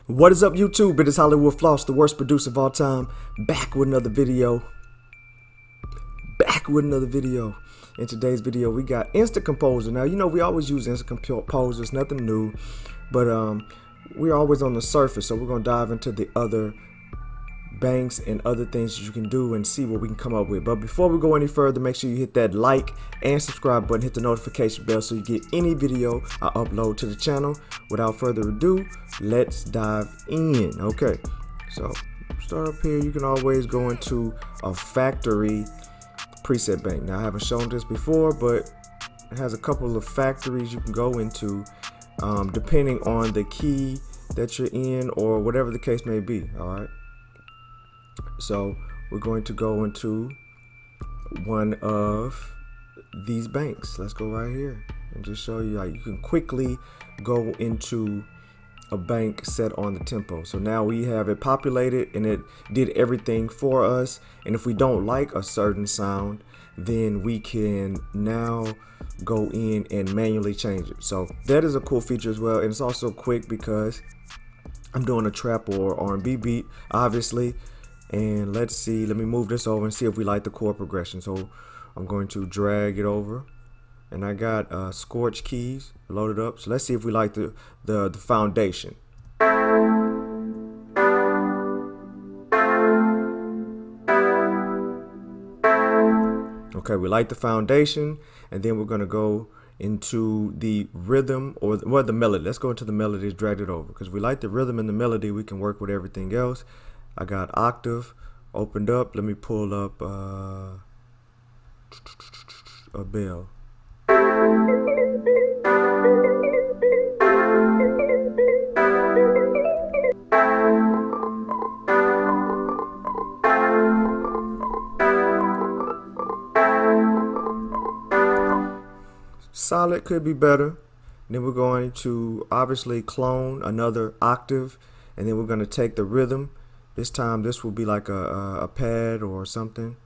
What is up, YouTube? It is HWFLOSS, the worst producer of all time, back with another video. In today's video, we got InstaComposer. Now, you know, we always use InstaComposer. It's nothing new, but we're always on the surface, so we're going to dive into the other banks and other things that you can do and see what we can come up with. But before we go any further, make sure you hit that like and subscribe button, hit the notification bell so you get any video I upload to the channel. Without further ado, let's dive in. Okay, so start up here. You can always go into a factory preset bank. Now, I haven't shown this before, but it has a couple of factories you can go into depending on the key that you're in or whatever the case may be. All right, so we're going to go into one of these banks. Let's go right here and just show you how you can quickly go into a bank set on the tempo. So now we have it populated and it did everything for us. And if we don't like a certain sound, then we can now go in and manually change it. So that is a cool feature as well. And it's also quick because I'm doing a trap or R&B beat, obviously. And let's see, let me move this over and see if we like the chord progression. So I'm going to drag it over, and I got scorch keys loaded up. So let's see if we like the foundation. Okay, we like the foundation, and then we're gonna go into the rhythm or the melody. Let's go into the melody, drag it over, because we like the rhythm and the melody. We can work with everything else. I got octave opened up. Let me pull up a bell. Solid, could be better. Then we're going to obviously clone another octave, and then we're going to take the rhythm. This time, this will be like a pad or something.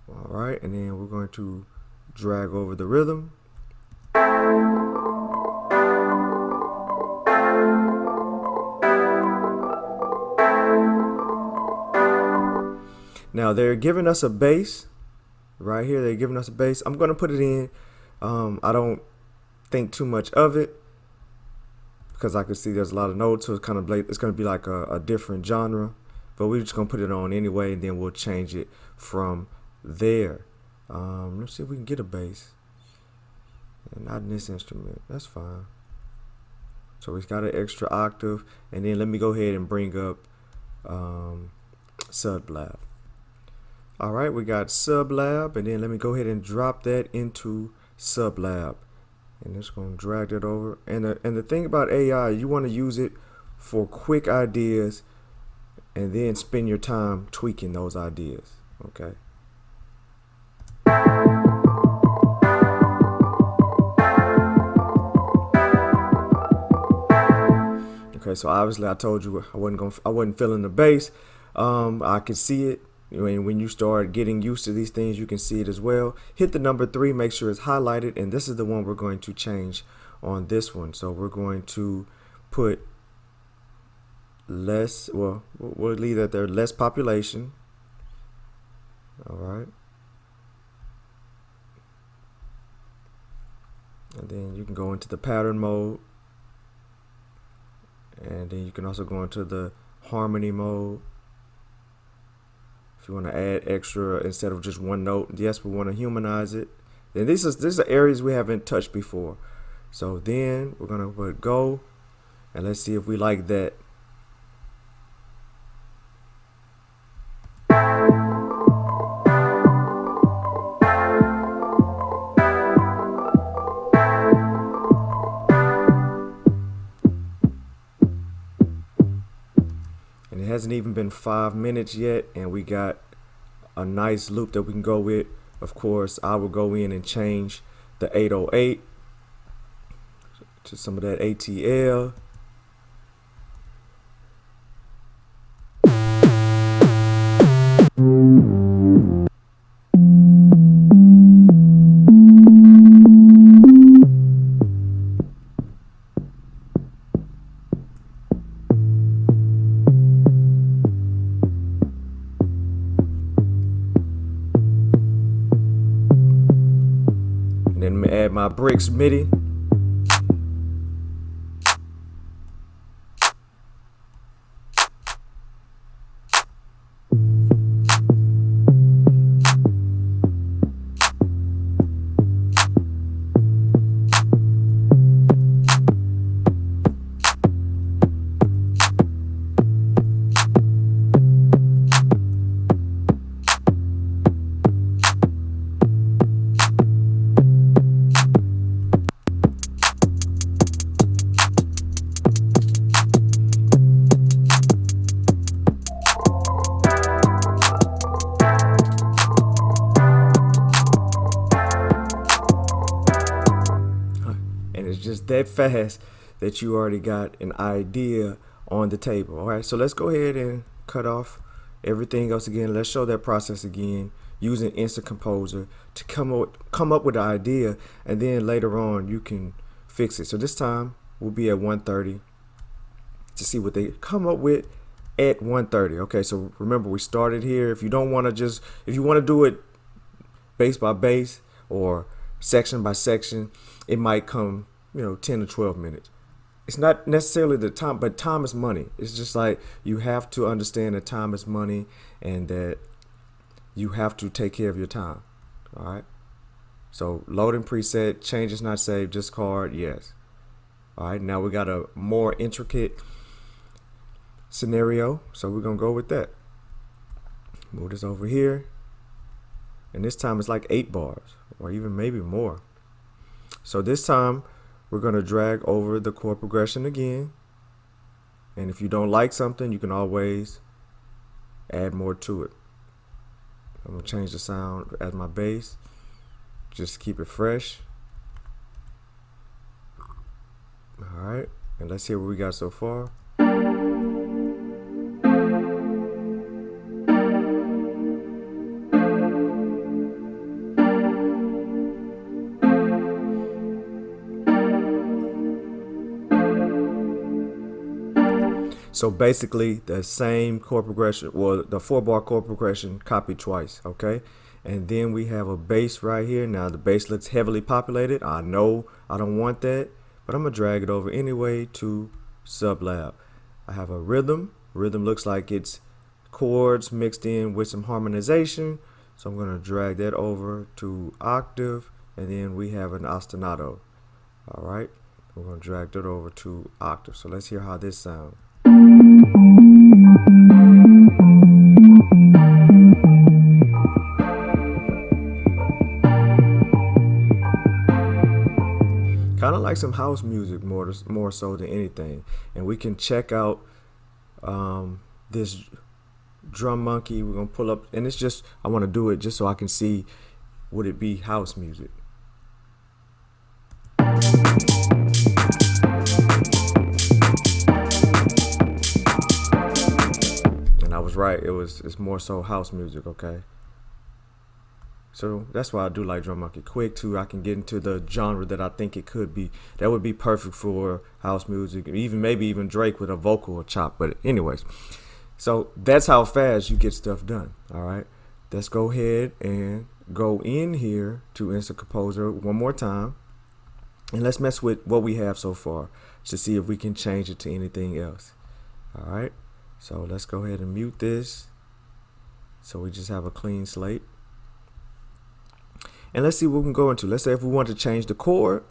All right, and then we're going to drag over the rhythm. Now they're giving us a bass right here. They're giving us a bass. I'm going to put it in. I don't think too much of it, because I can see there's a lot of notes, so it's kind of it's going to be like a different genre, but we're just going to put it on anyway, and then we'll change it from there. Let's see if we can get a bass, and not in this instrument. That's fine. So we've got an extra octave, and then let me go ahead and bring up sublab. All right, we got sublab, and then let me go ahead and drop that into sublab. And it's going to drag it over. And the thing about AI, you want to use it for quick ideas and then spend your time tweaking those ideas. Okay. Okay, so obviously I told you I wasn't feeling the bass. I could see it. When you start getting used to these things, you can see it as well. Hit the number 3, make sure it's highlighted, and this is the one we're going to change on this one. So we're going to put less, well, we'll leave that there, less population. All right. And then you can go into the pattern mode, and then you can also go into the harmony mode. If you want to add extra instead of just one note, yes, we want to humanize it. Then these are areas we haven't touched before. So then we're gonna put go, and let's see if we like that. And it hasn't even been 5 minutes yet, and we got a nice loop that we can go with. Of course, I will go in and change the 808 to some of that ATL. my bricks MIDI. Just that fast that you already got an idea on the table. All right, so let's go ahead and cut off everything else again. Let's show that process again using InstaComposer to come up with an idea, and then later on you can fix it. So this time we'll be at 130 to see what they come up with at 130. Okay, so remember we started here. If you don't want to if you want to do it bass by bass or section by section, it might come 10 to 12 minutes. It's not necessarily the time, but time is money. It's just like you have to understand that time is money and that you have to take care of your time. All right. So loading preset, changes not saved, discard, yes. All right. Now we got a more intricate scenario. So we're going to go with that. Move this over here. And this time it's like 8 bars or even maybe more. So this time we're going to drag over the chord progression again. And if you don't like something, you can always add more to it. I'm going to change the sound as my bass. Just keep it fresh. All right. And let's hear what we got so far. So basically the same chord progression, well, the 4-bar chord progression copied twice, okay? And then we have a bass right here. Now the bass looks heavily populated. I know I don't want that, but I'm gonna drag it over anyway to sublab. I have a rhythm. Rhythm looks like it's chords mixed in with some harmonization. So I'm gonna drag that over to octave, and then we have an ostinato. All right, we're gonna drag that over to octave. So let's hear how this sounds. Kind of like some house music more so than anything. And we can check out this drum monkey. We're gonna pull up, and it's just, I want to do it just so I can see, would it be house music? And I was right, it's more so house music, okay? So that's why I do like drum monkey. Quick too, I can get into the genre that I think it could be. That would be perfect for house music, even maybe even Drake with a vocal chop. But anyways, so that's how fast you get stuff done. All right, let's go ahead and go in here to InstaComposer one more time, and let's mess with what we have so far to see if we can change it to anything else. All right, so let's go ahead and mute this so we just have a clean slate. And let's see what we can go into. Let's say if we want to change the chord,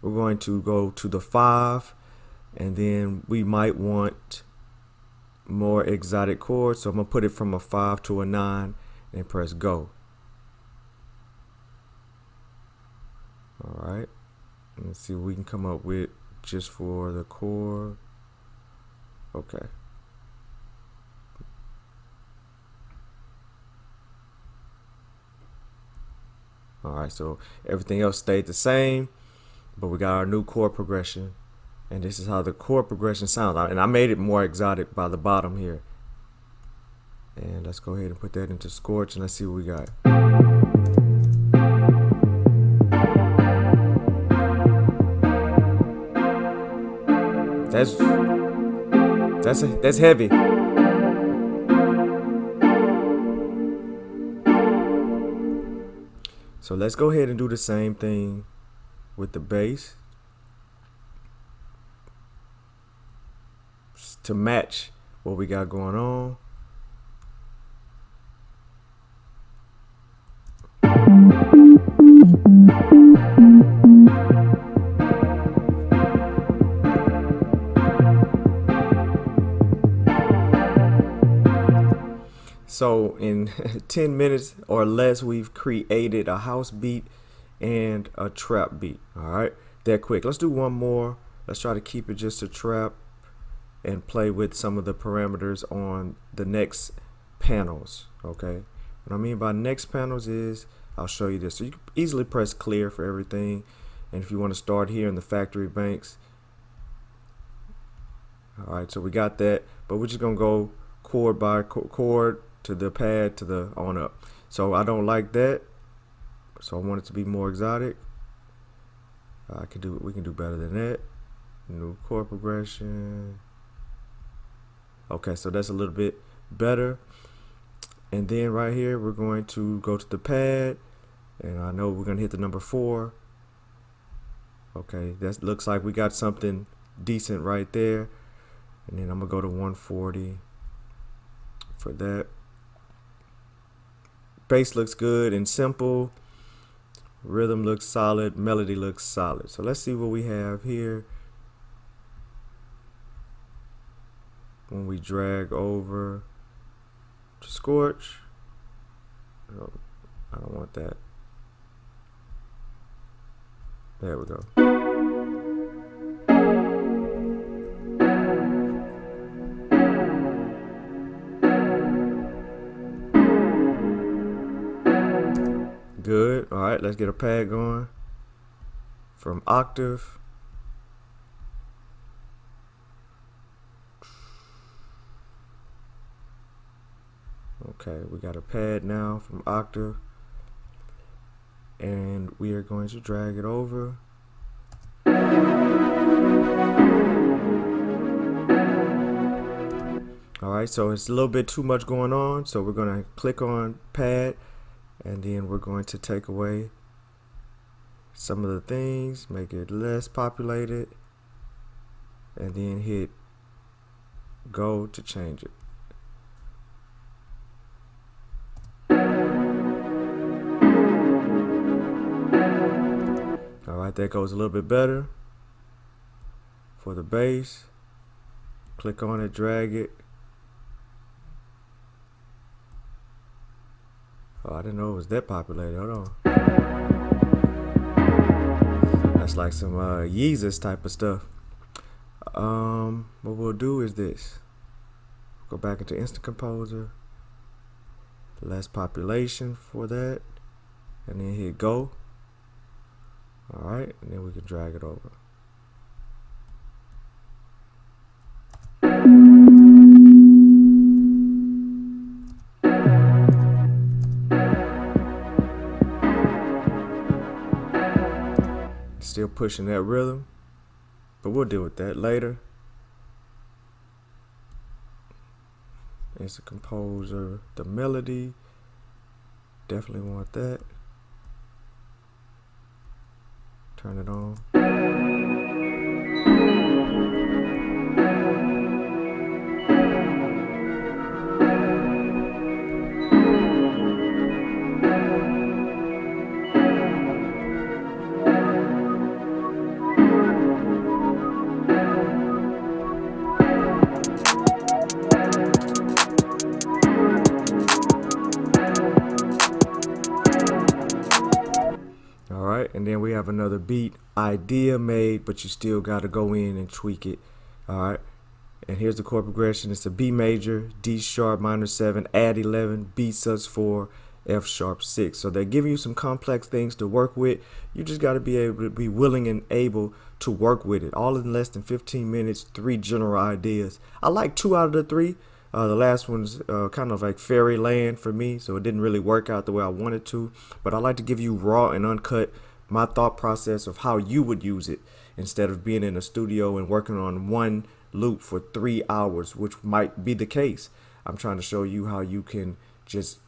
we're going to go to the 5, and then we might want more exotic chords. So I'm gonna put it from a 5 to a 9 and press go. All right, let's see what we can come up with just for the chord. Okay. All right, so everything else stayed the same, but we got our new chord progression, and this is how the chord progression sounds. And I made it more exotic by the bottom here. And let's go ahead and put that into Scorch, and let's see what we got. That's heavy. So let's go ahead and do the same thing with the bass to match what we got going on. So in 10 minutes or less, we've created a house beat and a trap beat. All right, that quick. Let's do one more. Let's try to keep it just a trap and play with some of the parameters on the next panels. Okay, what I mean by next panels is, I'll show you this. So you can easily press clear for everything. And if you want to start here in the factory banks. All right, so we got that, but we're just gonna go chord by chord to the pad to the on up. So I don't like that, so I want it to be more exotic. We can do better than that. New chord progression. Okay, so that's a little bit better. And then right here we're going to go to the pad, and I know we're gonna hit the number 4. Okay, that looks like we got something decent right there. And then I'm gonna go to 140 for that. Bass looks good and simple. Rhythm looks solid. Melody looks solid. So let's see what we have here. When we drag over to Scorch. Oh, I don't want that. There we go. Good. All right, let's get a pad going from octave. Okay, we got a pad now from octave, and we are going to drag it over. All right, so it's a little bit too much going on, so we're going to click on pad, and then we're going to take away some of the things, make it less populated, and then hit go to change it. All right, that goes a little bit better. For the bass, click on it, drag it. Oh, I didn't know it was that populated. Hold on. That's like some Yeezus type of stuff. What we'll do is this. Go back into InstaComposer. Less population for that. And then hit go. Alright, and then we can drag it over. Still pushing that rhythm, but we'll deal with that later. InstaComposer, the melody, definitely want that. Turn it on. And then we have another beat idea made, but you still got to go in and tweak it. All right, and here's the chord progression. It's a B major, D sharp minor 7, add 11, B sus 4, F sharp 6. So they're giving you some complex things to work with. You just got to be able to be willing and able to work with it, all in less than 15 minutes. 3 general ideas. I like 2 out of the 3. The last one's kind of like fairyland for me, so it didn't really work out the way I wanted to. But I like to give you raw and uncut my thought process of how you would use it, instead of being in a studio and working on one loop for 3 hours, which might be the case. I'm trying to show you how you can just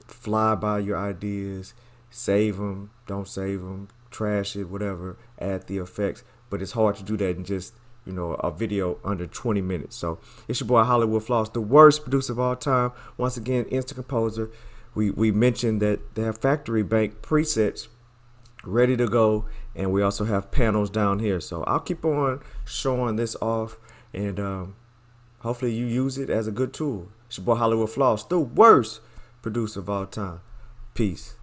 fly by your ideas, save them, don't save them, trash it, whatever, add the effects. But it's hard to do that in just, you know, a video under 20 minutes. So it's your boy HWFLOSS, the worst producer of all time. Once again, InstaComposer. We mentioned that they have factory bank presets ready to go, and we also have panels down here. So I'll keep on showing this off, and hopefully you use it as a good tool. It's your boy HWFLOSS, the worst producer of all time. Peace.